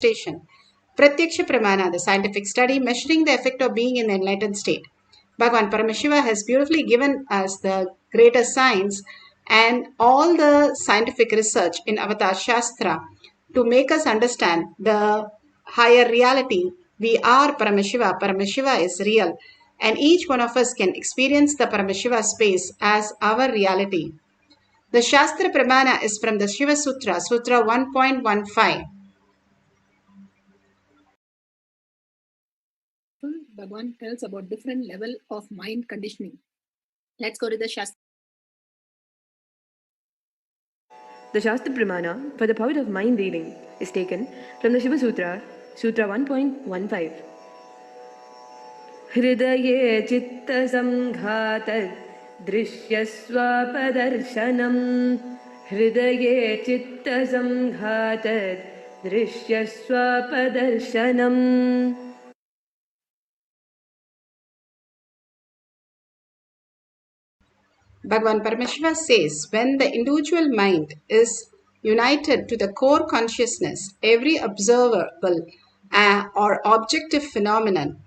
manifestation. Pratyaksha Pramana, the scientific study measuring the effect of being in the enlightened state. Bhagavan Paramashiva has beautifully given us the greater science and all the scientific research in Avatar Shastra to make us understand the higher reality. We are Paramashiva. Paramashiva is real. And each one of us can experience the Paramashiva space as our reality. The Shastra Pramana is from the Shiva Sutra, Sutra 1.15. Bhagavan tells about different level of mind conditioning. Let's go to the Shastra. The Shastra Pramana for the power of mind reading is taken from the Shiva Sutra, Sutra 1.15. Hridaye chitta samghatad drishyaswapadarsanam. Hridaye chitta samghatad drishyaswapadarsanam. Bhagavan Paramashiva says, when the individual mind is united to the core consciousness, every observable or objective phenomenon,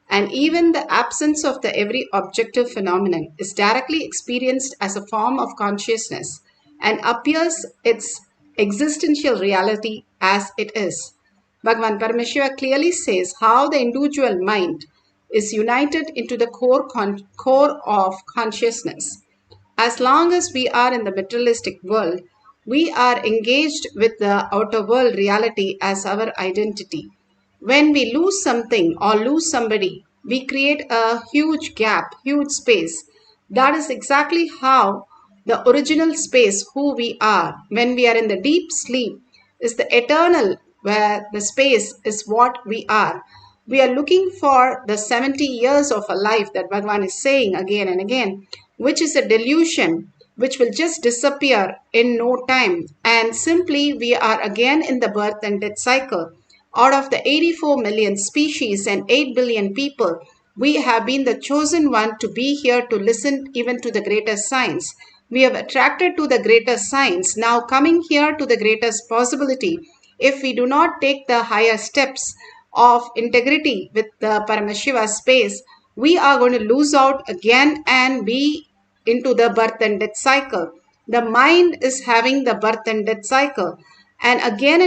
and even the absence of the every objective phenomenon is directly experienced as a form of consciousness and appears its existential reality as it is. Bhagavan Paramashiva clearly says how the individual mind is united into the core of consciousness. As long as we are in the materialistic world, we are engaged with the outer world reality as our identity. When we lose something or lose somebody, we create a huge gap, huge space. That is exactly how the original space, who we are, when we are in the deep sleep, is the eternal, where the space is what we are. We are looking for the 70 years of a life that Bhagavan is saying again and again, which is a delusion which will just disappear in no time. And simply we are again in the birth and death cycle. Out of the 84 million species and 8 billion people, we have been the chosen one to be here to listen even to the greatest science. We have attracted to the greatest science, now coming here to the greatest possibility. If we do not take the higher steps of integrity with the Paramashiva space, we are going to lose out again and be into the birth and death cycle. The mind is having the birth and death cycle. And again,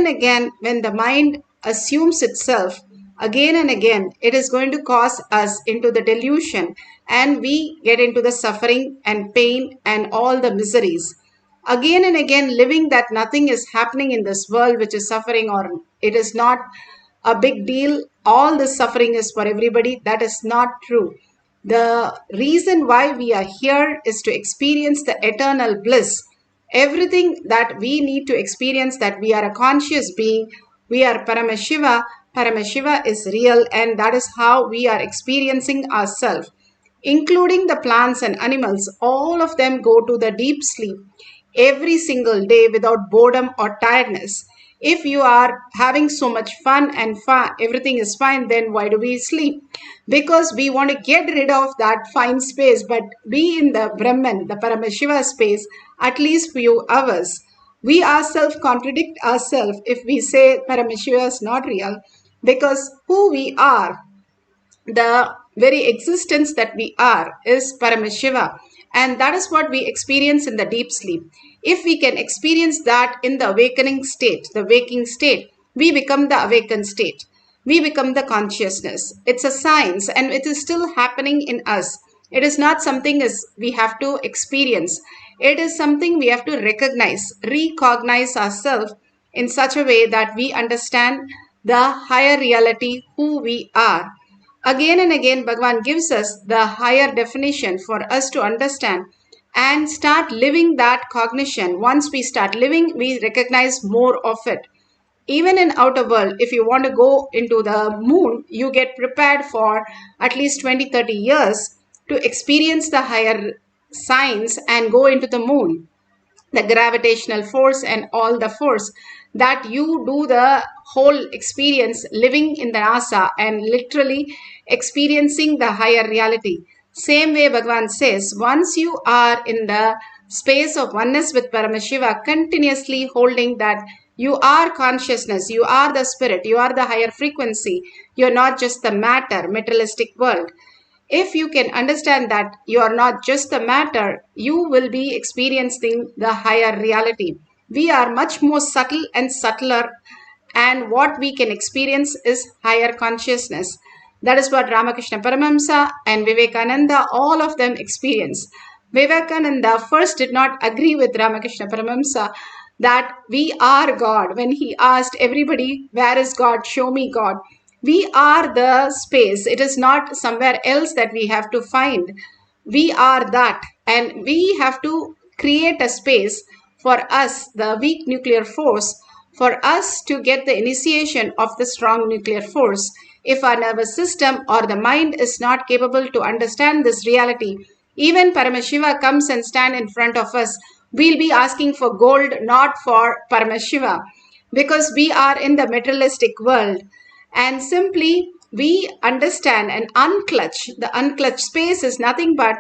when the mind assumes itself, again and again, it is going to cause us into the delusion and we get into the suffering and pain and all the miseries. Again and again, living that nothing is happening in this world which is suffering, or it is not a big deal, all this suffering is for everybody. That is not true. The reason why we are here is to experience the eternal bliss. Everything that we need to experience, that we are a conscious being, we are Paramashiva. Paramashiva is real, and that is how we are experiencing ourselves. Including the plants and animals, all of them go to the deep sleep every single day without boredom or tiredness. If you are having so much fun and everything is fine, then why do we sleep? Because we want to get rid of that fine space, but be in the Brahman, the Paramashiva space, at least few hours. We ourselves contradict ourselves if we say Paramashiva is not real, because who we are, the very existence that we are, is Paramashiva. And that is what we experience in the deep sleep. If we can experience that in the awakening state, the waking state, we become the awakened state. We become the consciousness. It's a science and it is still happening in us. It is not something as we have to experience. It is something we have to recognize ourselves in such a way that we understand the higher reality, who we are. Again and again, Bhagavan gives us the higher definition for us to understand and start living that cognition. Once we start living, we recognize more of it. Even in outer world, if you want to go into the moon, you get prepared for at least 20-30 years to experience the higher science and go into the moon, the gravitational force and all the force, that you do the whole experience living in the NASA and literally experiencing the higher reality. Same way Bhagavan says, once you are in the space of oneness with Paramashiva, continuously holding that You are consciousness. You are the spirit. You are the higher frequency. You're not just the matter, materialistic world. If you can understand that you are not just the matter, you will be experiencing the higher reality. We are much more subtle and subtler, and what we can experience is higher consciousness. That is what Ramakrishna Paramahamsa and Vivekananda, all of them experience. Vivekananda first did not agree with Ramakrishna Paramahamsa that we are God. When he asked everybody, where is God? Show me God. We are the space. It is not somewhere else that we have to find. We are that. And we have to create a space for us, the weak nuclear force, for us to get the initiation of the strong nuclear force. If our nervous system or the mind is not capable to understand this reality, even Paramashiva comes and stand in front of us, we'll be asking for gold, not for Paramashiva, because we are in the materialistic world. And simply we understand and unclutch. The unclutched space is nothing but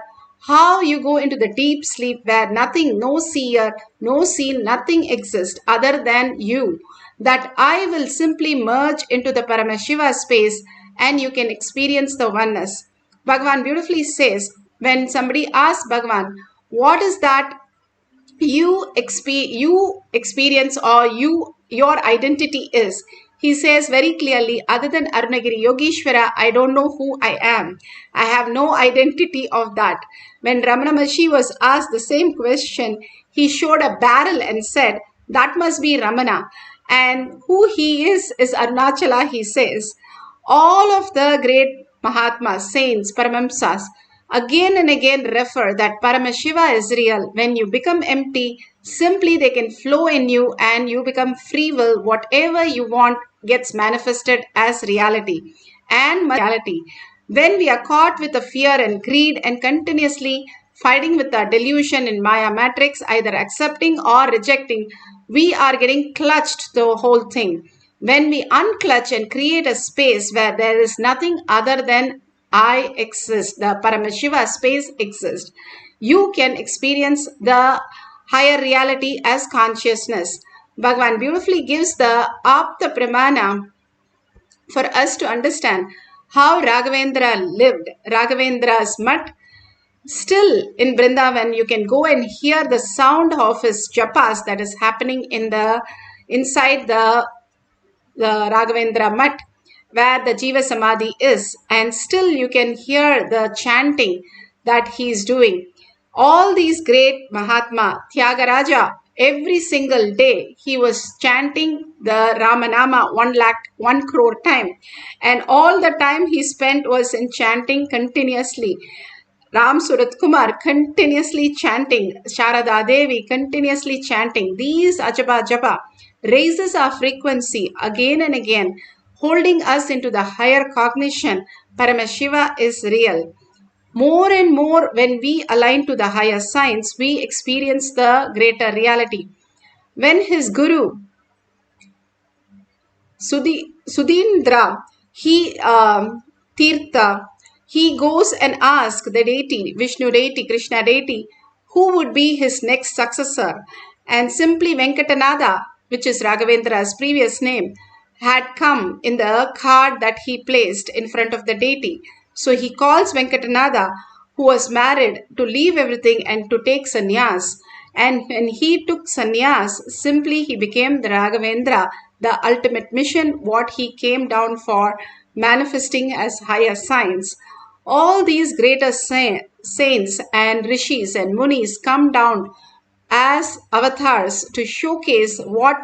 how you go into the deep sleep where nothing, no seer, no seen, nothing exists other than you. That I will simply merge into the Paramashiva space and you can experience the oneness. Bhagavan beautifully says, when somebody asks Bhagavan, what is that you experience or your identity is, he says very clearly, other than Arunagiri Yogeshwara, I don't know who I am. I have no identity of that. When Ramana Maharshi was asked the same question, he showed a barrel and said, that must be Ramana. And who he is Arunachala, he says. All of the great Mahatmas, saints, Paramamsas, again and again refer that Paramashiva is real. When you become empty, simply they can flow in you and you become free will. Whatever you want gets manifested as reality. And reality. When we are caught with the fear and greed and continuously fighting with the delusion in Maya matrix, either accepting or rejecting, we are getting clutched the whole thing. When we unclutch and create a space where there is nothing other than I exist, the Paramashiva space exists, you can experience the higher reality as consciousness. Bhagavan beautifully gives the Apta Pramana for us to understand how Raghavendra lived. Raghavendra's mutt, still in Vrindavan, you can go and hear the sound of his japas that is happening in the inside the Raghavendra mutt where the Jiva Samadhi is, and still you can hear the chanting that he is doing. All these great Mahatma, Tyagaraja, every single day he was chanting the Ramanama 1 crore time, and all the time he spent was in chanting continuously. Ram Surat Kumar continuously chanting, Sharada Devi continuously chanting. These Ajaba Japa raises our frequency again and again, holding us into the higher cognition. Paramashiva is real. More and more when we align to the higher science, we experience the greater reality. When his guru, Sudhindra, Tirtha, he goes and asks the deity, Vishnu deity, Krishna deity, who would be his next successor. And simply Venkatanada, which is Raghavendra's previous name, had come in the card that he placed in front of the deity. So he calls Venkatanada, who was married, to leave everything and to take sannyas. And when he took sannyas, simply he became the Raghavendra, the ultimate mission, what he came down for, manifesting as higher science. All these greater saints and rishis and munis come down as avatars to showcase what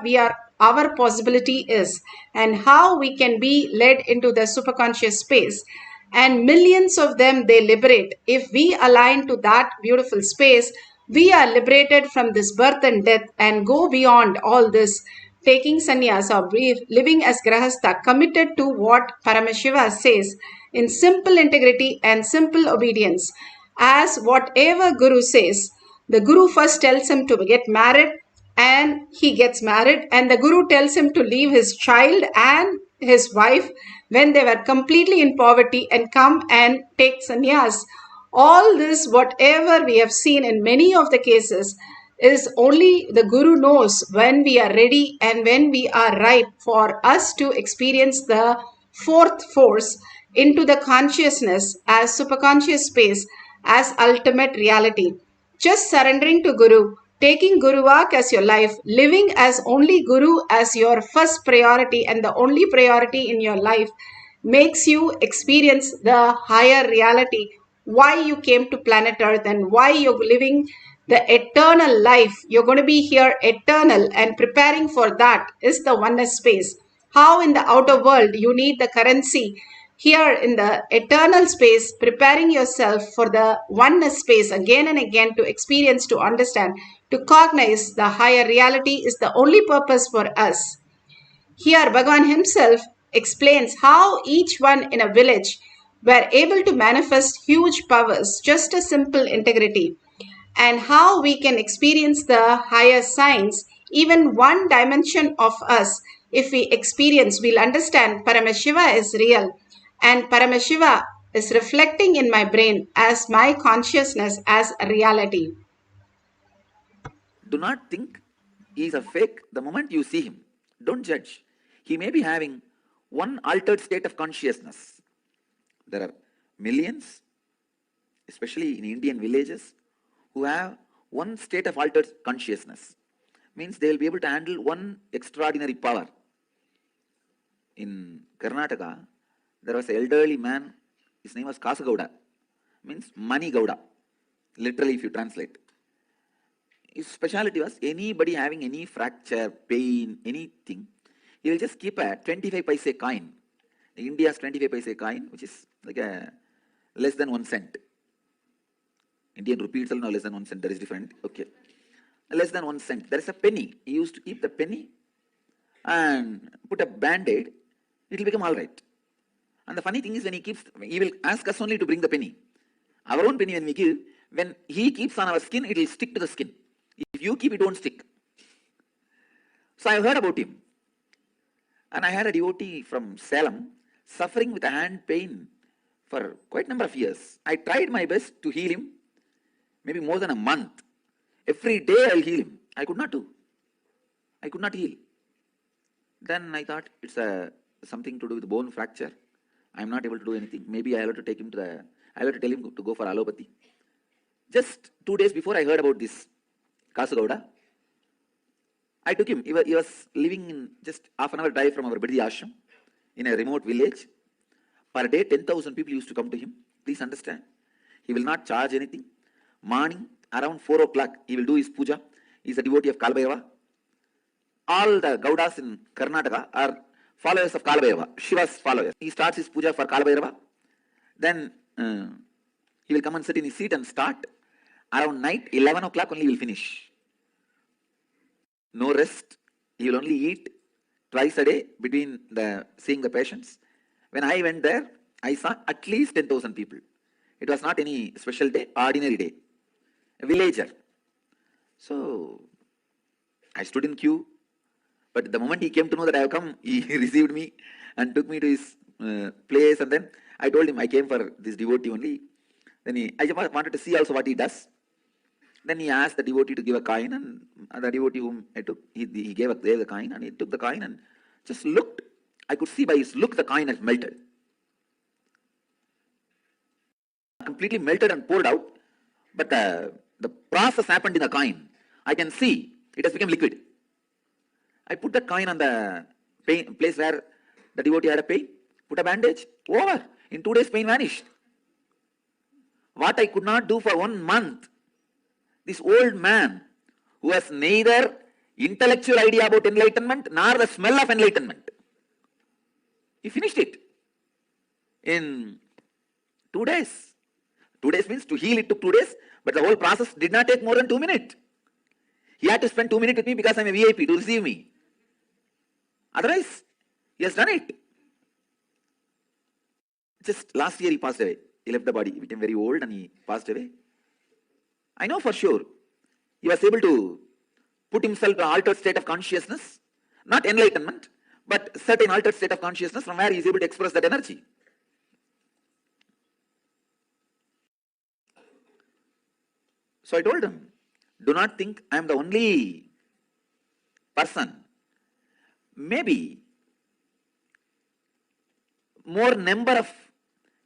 our possibility is and how we can be led into the superconscious space. And millions of them they liberate. If we align to that beautiful space, we are liberated from this birth and death and go beyond all this, taking sannyas or living as grahastha, committed to what Paramashiva says in simple integrity and simple obedience. As whatever Guru says, the Guru first tells him to get married and he gets married, and the Guru tells him to leave his child and his wife when they were completely in poverty and come and take sannyas. All this, whatever we have seen in many of the cases, is only the Guru knows when we are ready and when we are ripe for us to experience the fourth force into the consciousness as superconscious space as ultimate reality. Just surrendering to Guru, taking Guru Vak as your life, living as only Guru as your first priority and the only priority in your life makes you experience the higher reality, why you came to planet Earth and why you're living the eternal life. You're going to be here eternal, and preparing for that is the oneness space. How in the outer world you need the currency, here in the eternal space, preparing yourself for the oneness space again and again to experience, to understand, to cognize the higher reality is the only purpose for us. Here, Bhagavan himself explains how each one in a village were able to manifest huge powers, just a simple integrity, and how we can experience the higher signs, even one dimension of us. If we experience, we'll understand Paramashiva is real, and Paramashiva is reflecting in my brain as my consciousness as a reality. Do not think he is a fake the moment you see him. Don't judge. He may be having one altered state of consciousness. There are millions, especially in Indian villages, who have one state of altered consciousness. Means they will be able to handle one extraordinary power. In Karnataka, there was an elderly man, his name was Kasagowda, means Mani Gowda, literally if you translate. His speciality was anybody having any fracture, pain, anything, he will just keep a 25 paise coin, India's 25 paise coin, which is like a less than 1 cent. Indian rupee itself now less than 1 cent, that is different. Okay. Less than 1 cent. There is a penny. He used to keep the penny and put a band-aid, it will become all right. And the funny thing is when he will ask us only to bring the penny. Our own penny when we give, when he keeps on our skin, it will stick to the skin. If you keep, it won't stick. So I heard about him. And I had a devotee from Salem suffering with a hand pain for quite a number of years. I tried my best to heal him, maybe more than a month. Every day I'll heal him. I could not do. I could not heal. Then I thought it's something to do with bone fracture. I'm not able to do anything. Maybe I have to take him I have to tell him to go for allopathy. Just 2 days before I heard about this Kasagowda, I took him. He was living in just half an hour drive from our Biddi ashram in a remote village. Per day, 10,000 people used to come to him. Please understand. He will not charge anything. Morning, around 4 o'clock, he will do his puja. He is a devotee of Kalabhairava. All the Gaudas in Karnataka are followers of Kalabhairava, Shiva's followers. He starts his puja for Kalabhairava. Then he will come and sit in his seat and start. Around night, 11 o'clock only he will finish. No rest. He will only eat twice a day between seeing the patients. When I went there, I saw at least 10,000 people. It was not any special day, ordinary day. A villager. So, I stood in queue. But the moment he came to know that I have come, he received me and took me to his place. And then I told him I came for this devotee only. Then I just wanted to see also what he does. Then he asked the devotee to give a coin, and the devotee whom I took, he gave the coin, and he took the coin and just looked. I could see by his look the coin has melted. Completely melted and poured out, but the process happened in the coin. I can see it has become liquid. I put the coin on the place where the devotee had a pain, put a bandage, over. In 2 days, pain vanished. What I could not do for 1 month, this old man who has neither intellectual idea about enlightenment nor the smell of enlightenment, he finished it in 2 days. 2 days means to heal it took 2 days, but the whole process did not take more than 2 minutes. He had to spend 2 minutes with me because I'm a VIP to receive me. Otherwise, he has done it. Just last year he passed away. He left the body. He became very old and he passed away. I know for sure he was able to put himself in an altered state of consciousness, not enlightenment, but certain altered state of consciousness from where he is able to express that energy. So I told him, Do not think I am the only person. Maybe more number of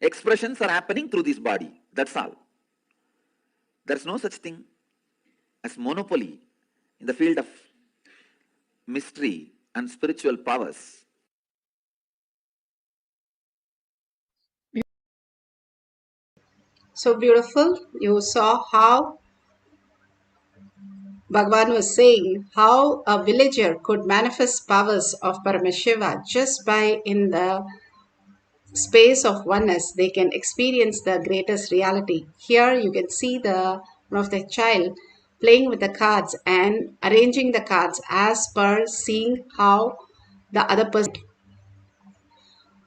expressions are happening through this body. That's all. There's no such thing as monopoly in the field of mystery and spiritual powers. So beautiful. You saw how Bhagavan was saying how a villager could manifest powers of Paramashiva just by in the space of oneness. They can experience the greatest reality. Here you can see one of the child playing with the cards and arranging the cards as per seeing how the other person.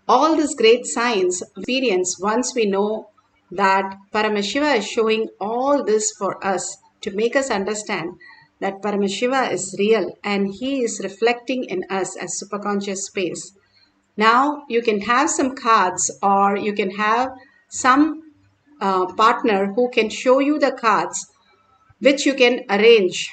All this great science experience once we know that Paramashiva is showing all this for us to make us understand that Paramashiva is real and he is reflecting in us as superconscious space. Now you can have some cards or you can have some partner who can show you the cards which you can arrange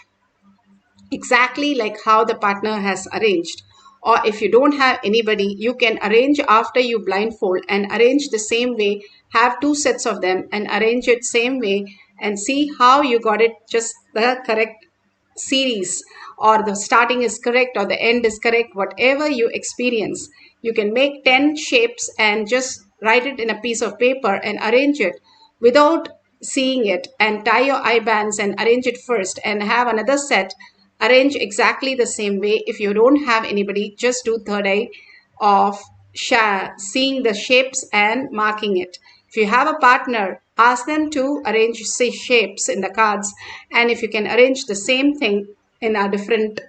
exactly like how the partner has arranged. Or if you don't have anybody, you can arrange after you blindfold and arrange the same way, have two sets of them and arrange it same way and see how you got it just the correct series, or the starting is correct or the end is correct. Whatever you experience, you can make 10 shapes and just write it in a piece of paper and arrange it without seeing it, and tie your eye bands and arrange it first and have another set arrange exactly the same way. If you don't have anybody, just do third eye of seeing the shapes and marking it. If you have a partner, ask them to arrange shapes in the cards, and if you can arrange the same thing in a different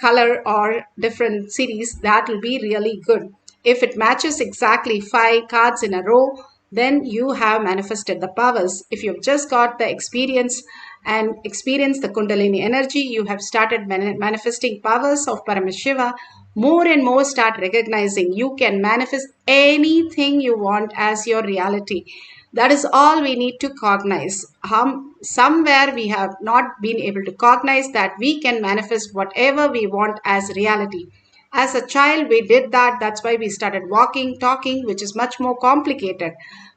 color or different series, that will be really good. If it matches exactly 5 cards in a row, then you have manifested the powers. If you've just got the experience and experience the Kundalini energy, you have started manifesting powers of Paramashiva. More and more start recognizing you can manifest anything you want as your reality. That is all we need to cognize. Somewhere we have not been able to cognize that we can manifest whatever we want as reality. As a child, we did that. That's why we started walking, talking, which is much more complicated.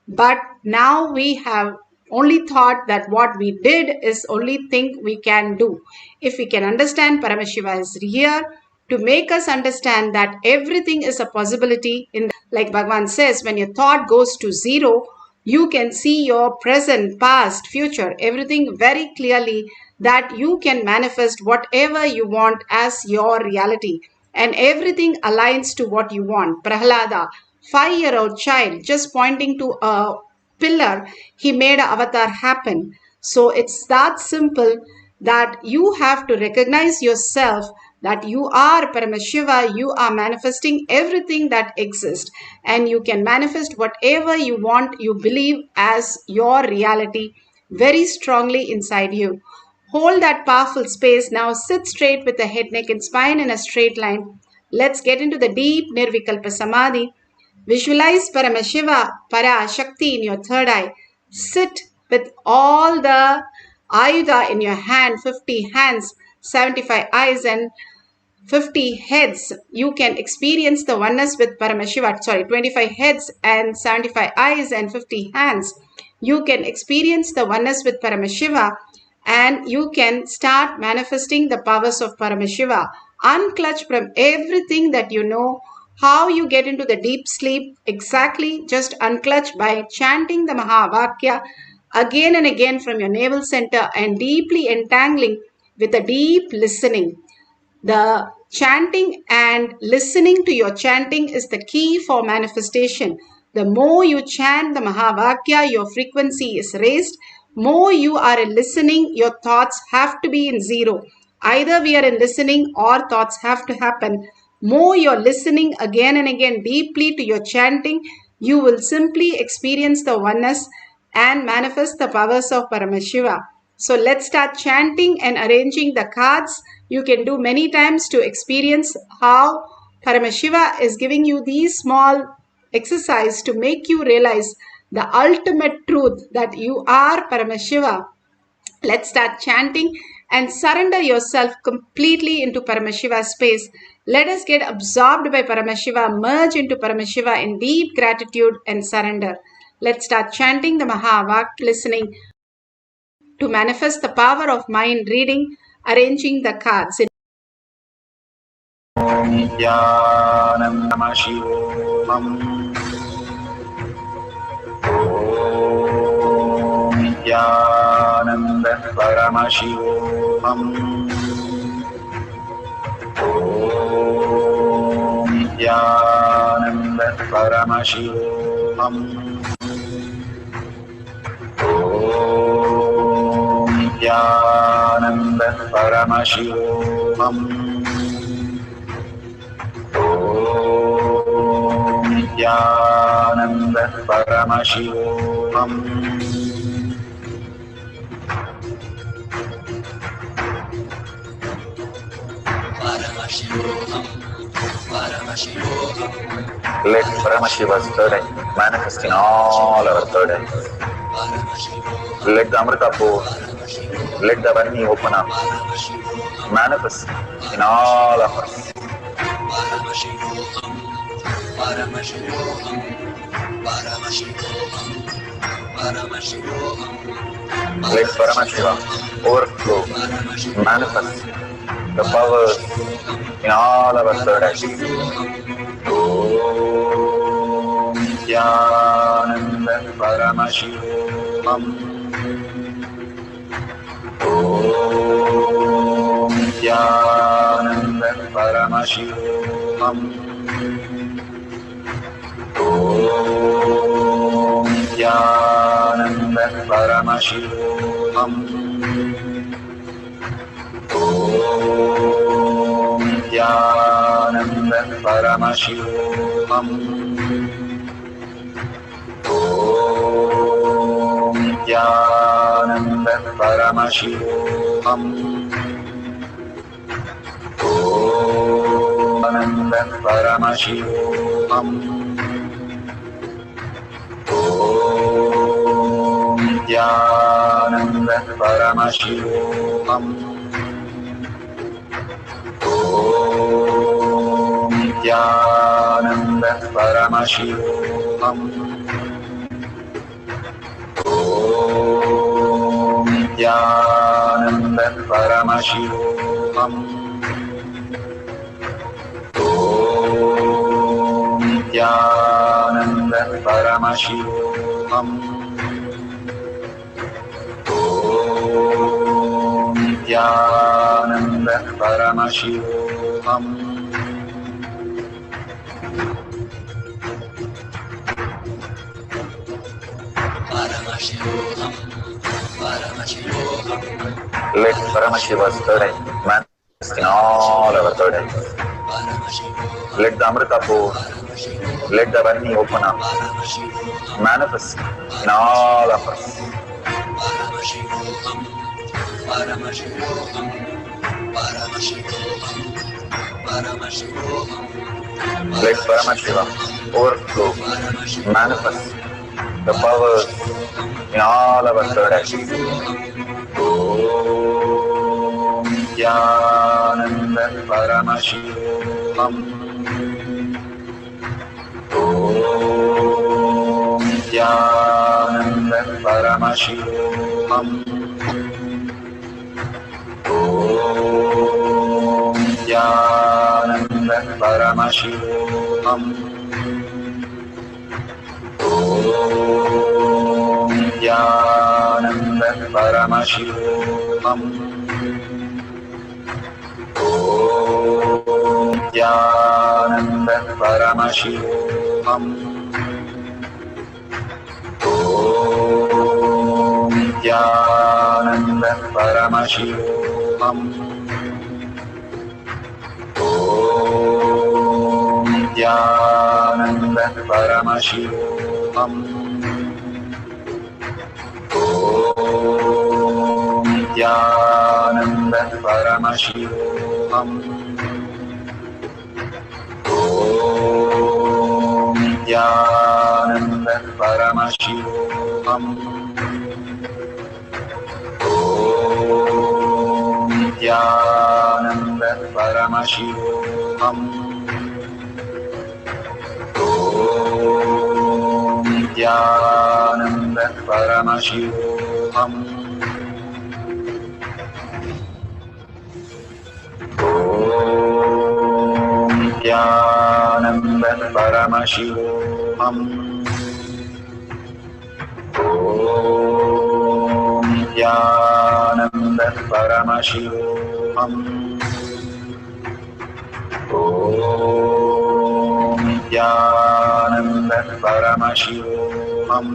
But now we have only thought that what we did is only thing we can do. If we can understand Paramashiva is here to make us understand that everything is a possibility. Like Bhagavan says, when your thought goes to zero, you can see your present, past, future, everything very clearly, that you can manifest whatever you want as your reality. And everything aligns to what you want. Prahlada, 5-year-old child, just pointing to a pillar, he made an avatar happen. So it's that simple, that you have to recognize yourself that you are Paramashiva, you are manifesting everything that exists, and you can manifest whatever you want, you believe as your reality very strongly inside you. Hold that powerful space. Now sit straight with the head, neck and spine in a straight line. Let's get into the deep Nirvikalpa Samadhi. Visualize Paramashiva, Parashakti in your third eye. Sit with all the Ayuda in your hand, 50 hands, 75 eyes and 50 heads. You can experience the oneness with Paramashiva. 25 heads and 75 eyes and 50 hands. You can experience the oneness with Paramashiva and you can start manifesting the powers of Paramashiva. Unclutch from everything that you know. How you get into the deep sleep, exactly just unclutch by chanting the Mahavakya again and again from your navel center and deeply entangling with a deep listening. The chanting and listening to your chanting is the key for manifestation. The more you chant the Mahavakya, your frequency is raised. More you are in listening, your thoughts have to be in zero. Either we are in listening or thoughts have to happen. More you're listening again and again deeply to your chanting, you will simply experience the oneness and manifest the powers of Paramashiva. So let's start chanting and arranging the cards. You can do many times to experience how Paramashiva is giving you these small exercise to make you realize the ultimate truth that you are Paramashiva Let's start chanting and surrender yourself completely into Paramashiva space. Let us get absorbed by Paramashiva, merge into Paramashiva in deep gratitude and surrender. Let's start chanting the Mahavak, listening to manifest the power of mind reading, arranging the cards. Nithyananda Paramashivam. Nithyananda Paramashivoham. Nithyananda Paramashivoham. Nithyananda Paramashivoham. Nithyananda Paramashivoham. Let Paramashiva's third eye manifest in all our third eyes. Let the Amrita pour, let the Vani open up, manifest in all of us. Let Paramashiva overflow, manifest the powers in all our third eyes. Om Nithyananda Paramashivoham. Om Nithyananda Paramashivoham. Om Nithyananda Paramashivoham. Om Nithyananda Paramashivoham. Om Nithyananda Paramashivoham. Om Nithyananda Paramashivoham. Om Nithyananda Paramashivoham. Om Nithyananda Paramashivoham. Om Nithyananda Paramashivoham. Om Nithyananda Paramashivoham. Om Nithyananda Paramashivoham. Let Paramashiva's third eye manifest in all our third eyes. Let the Amrita pour, let the Vani open up, manifest in all of us. Let Paramashiva overflow, manifest the powers in all our third eyes. Om Nithyananda Paramashivam. Om Nithyananda Paramashivam. Om Nithyananda Paramashivam. Om Nithyananda Paramashivoham. Om Nithyananda Paramashivoham. Om Nithyananda Paramashivoham. Om Nithyananda Paramashivoham. Om Nithyananda Paramashivoham. Om Nithyananda Paramashivoham. Om Nithyananda Paramashivoham. Om Nithyananda Paramashivoham. Om Nithyananda Paramashivoham. Om Nithyananda Paramashivoham. Om Nithyananda Paramashivoham.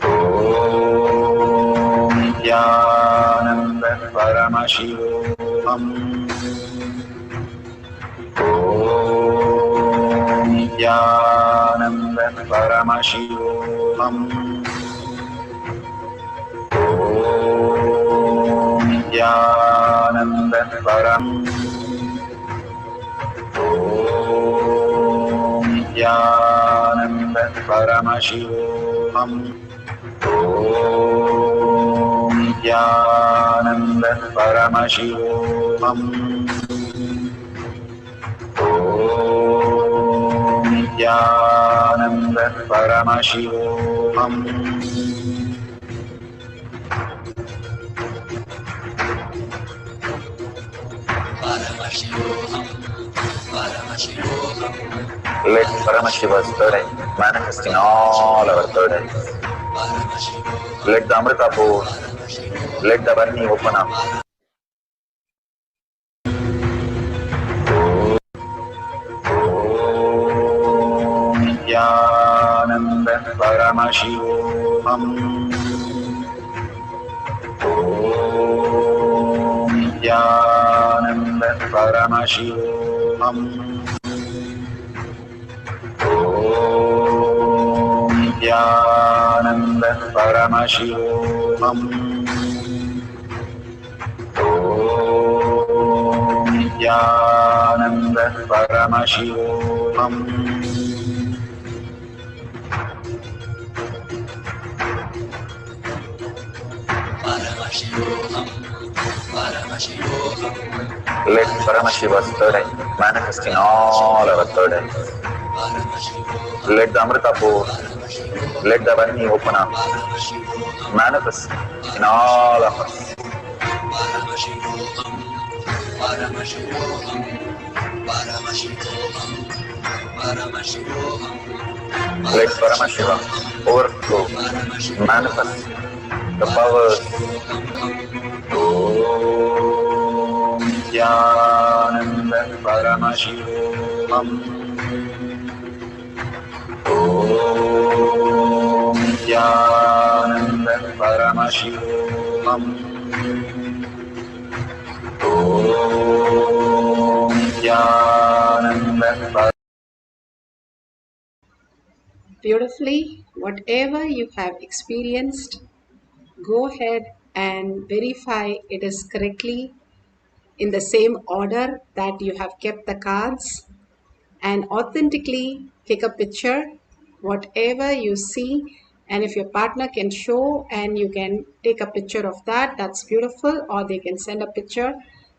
Om Nithyananda Paramashivoham. Om Nithyananda Paramashivoham. Om Nithyananda Param. Om Nithyananda Paramashivoham. Om Nithyananda Paramashivoham. Om Nithyananda Paramashivoham. Let Paramashiva's third eye manifest in all our third eyes. Let the Amrita pour, let the Varni open up. Om Nithyananda Paramashivoham. Om Nithyananda Paramashivoham. Om Nithyananda Paramashivoham. Om Nithyananda Paramashivoham. Let Paramashiva's third eye manifest in all our third eyes. Let the Amrita pour, let the Varni open up, manifest in all of us. Let Paramashiva overflow, manifest the powers. Om Nithyananda Paramashivoham. Om Nithyananda Paramashivoham. Om Nithyananda Paramashivoham. Beautifully, whatever you have experienced, go ahead and verify it is correctly in the same order that you have kept the cards, and authentically take a picture whatever you see, and if your partner can show and you can take a picture of that, that's beautiful, or they can send a picture,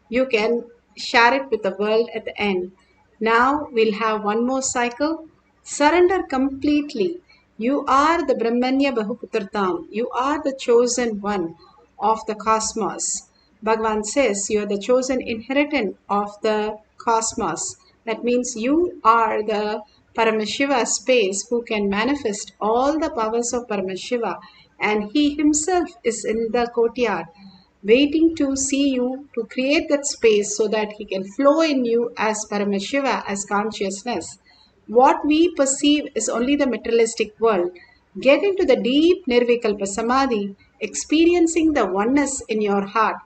you can share it with the world at the end. Now we'll have one more cycle. Surrender completely. You are the Brahmanya Bahuputratam. You are the chosen one of the cosmos. Bhagavan says you are the chosen inheritant of the cosmos. That means you are the Paramashiva space who can manifest all the powers of Paramashiva, and he himself is in the courtyard waiting to see you to create that space so that he can flow in you as Paramashiva, as consciousness. What we perceive is only the materialistic world. Get into the deep Nirvikalpa Samadhi, experiencing the oneness in your heart.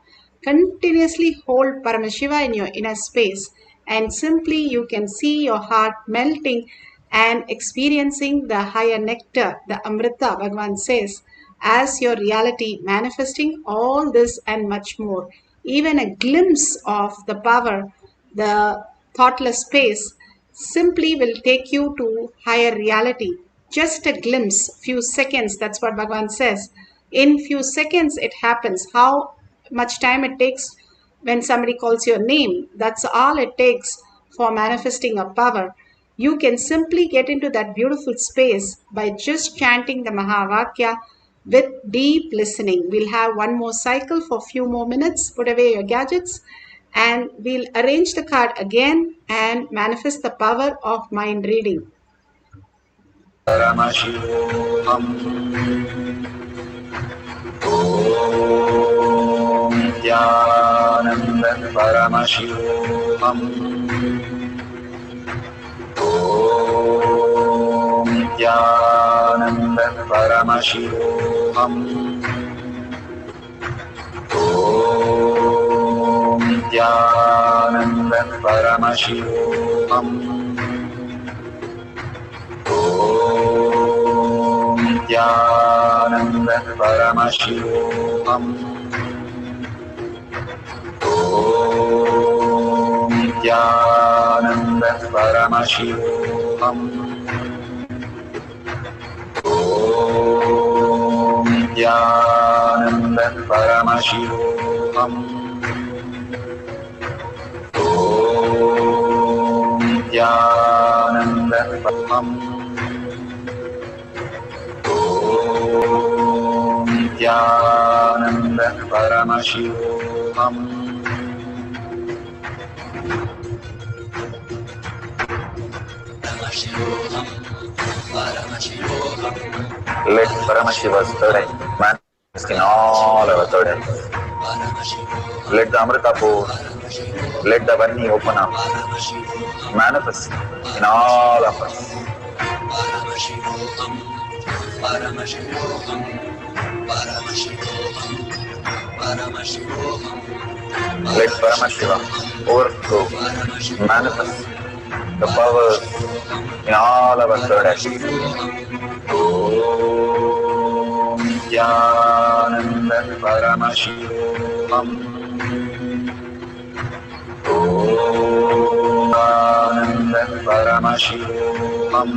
Continuously hold Paramashiva in your inner space, and simply you can see your heart melting and experiencing the higher nectar, the Amrita, Bhagavan says, as your reality, manifesting all this and much more. Even a glimpse of the power, the thoughtless space, simply will take you to higher reality. Just a glimpse, few seconds, that's what Bhagavan says. In few seconds it happens. How much time it takes when somebody calls your name. That's all it takes for manifesting a power. You can simply get into that beautiful space by just chanting the Mahavakya with deep listening. We'll have one more cycle for a few more minutes. Put away your gadgets and we'll arrange the card again and manifest the power of mind reading. Paramashivoham. Om Nithyananda Paramashivoham. Om Nithyananda Paramashivoham. Om Nithyananda Paramashivoham. Om Nithyananda Paramashivoham. Om Nithyananda Paramashivoham. Om Nithyananda Paramashivoham. Om Nithyananda Paramashivoham. Om Nithyananda Paramashivoham. Let Paramashiva's third eye manifest in all our third eyes. Let the Amrita pour, let the Varni open up, manifest in all of us. Paramashivoham, Paramashivoham, Paramashivoham, Paramashivoham. Let Paramashiva overflow, manifest the powers in all our third eyes. Om Nithyananda Paramashivoham. Om Nithyananda Paramashivoham.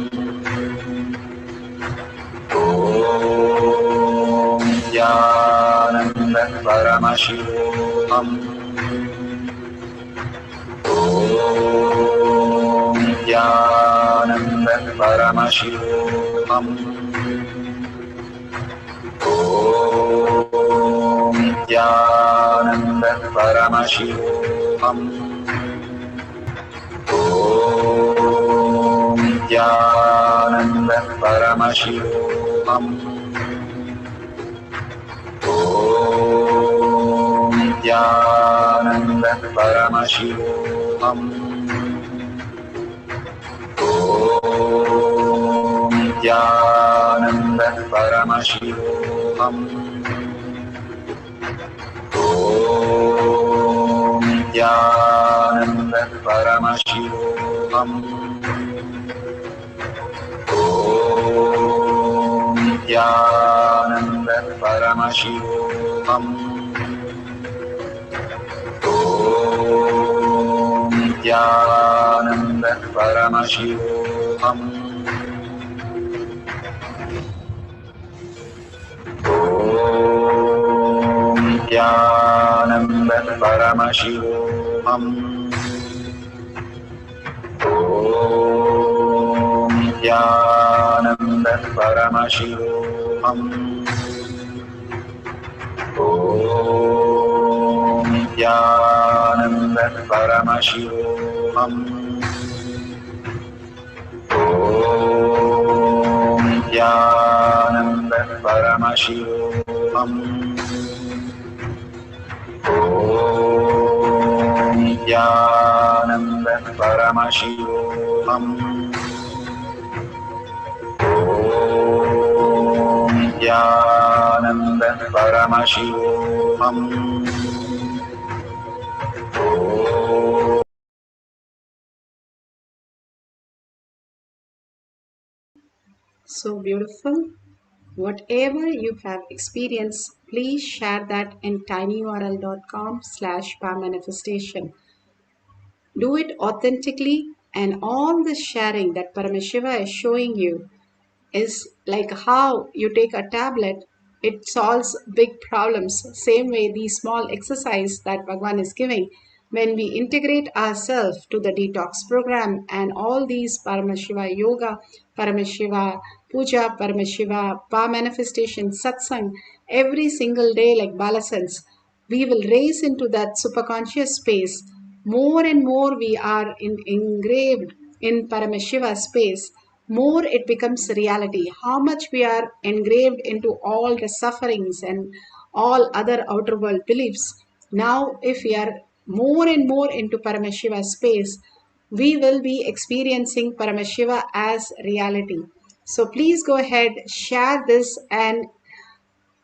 Om Nithyananda Paramashivoham. Om Nithyananda Paramashivoham. Om Nithyananda Paramashivoham. Om Nithyananda Paramashivoham. Om Nithyananda Paramashivoham. Om Nithyananda Paramashivoham. Om Nithyananda Paramashivoham. Om Nithyananda Paramashivoham. Om Nithyananda Paramashivoham. Om Nithyananda Paramashivoham. Om Nithyananda Paramashivoham. Om Nithyananda Paramashivoham. Om Nithyananda Paramashivoham. Om Nithyananda Paramashivoham. Om Nithyananda Paramashivoham. So beautiful. Whatever you have experienced, please share that in tinyurl.com/manifestation. Do it authentically, and all the sharing that Paramashiva is showing you is like how you take a tablet it solves big problems. Same way, the small exercise that Bhagwan is giving, when we integrate ourselves to the detox program and all these Paramashiva yoga, Paramashiva puja, Paramashiva pa manifestation, satsang, every single day like Balasans, we will raise into that superconscious space. More and more we are engraved in Paramashiva space, more it becomes reality. How much we are engraved into all the sufferings and all other outer world beliefs. Now, if we are more and more into Paramashiva space, we will be experiencing Paramashiva as reality. So please go ahead, share this and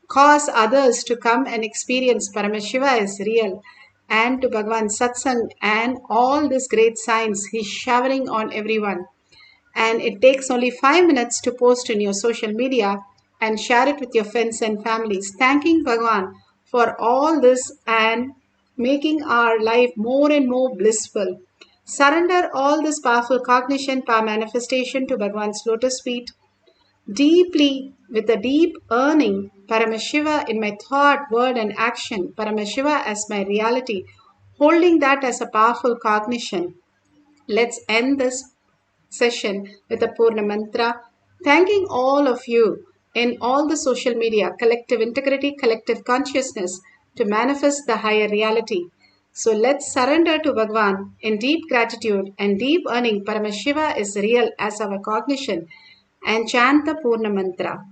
cause others to come and experience Paramashiva is real, and to Bhagavan Satsang and all this great science he's showering on everyone. And it takes only 5 minutes to post in your social media and share it with your friends and families, thanking Bhagavan for all this and making our life more and more blissful. Surrender all this powerful cognition, power manifestation to Bhagavan's lotus feet deeply, with a deep earning Paramashiva in my thought, word, and action, Paramashiva as my reality, holding that as a powerful cognition. Let's end this session with a Purna Mantra, thanking all of you in all the social media, collective integrity, collective consciousness to manifest the higher reality. So let's surrender to Bhagavan in deep gratitude and deep earning Paramashiva is real as our cognition and chant the Purna Mantra.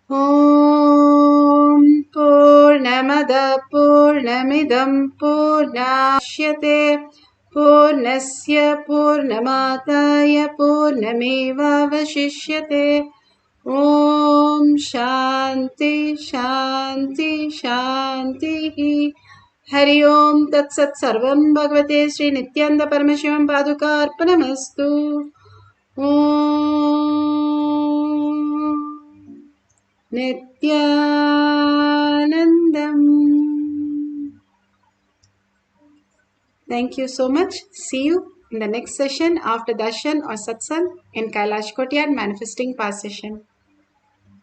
Om Purnamada Purnamidam Purnashyate Purnasya Purnamataya Purnameva Vashishyate. Om Shanti Shanti Shanti. Hari Om Tat Sat Sarvam Bhagavate Sri Nithyananda Paramashivam Paduka Arpanamastu. Om Nithyanandam. Thank you so much. See you in the next session after darshan or satsang in Kailash Kotyad Manifesting Power session.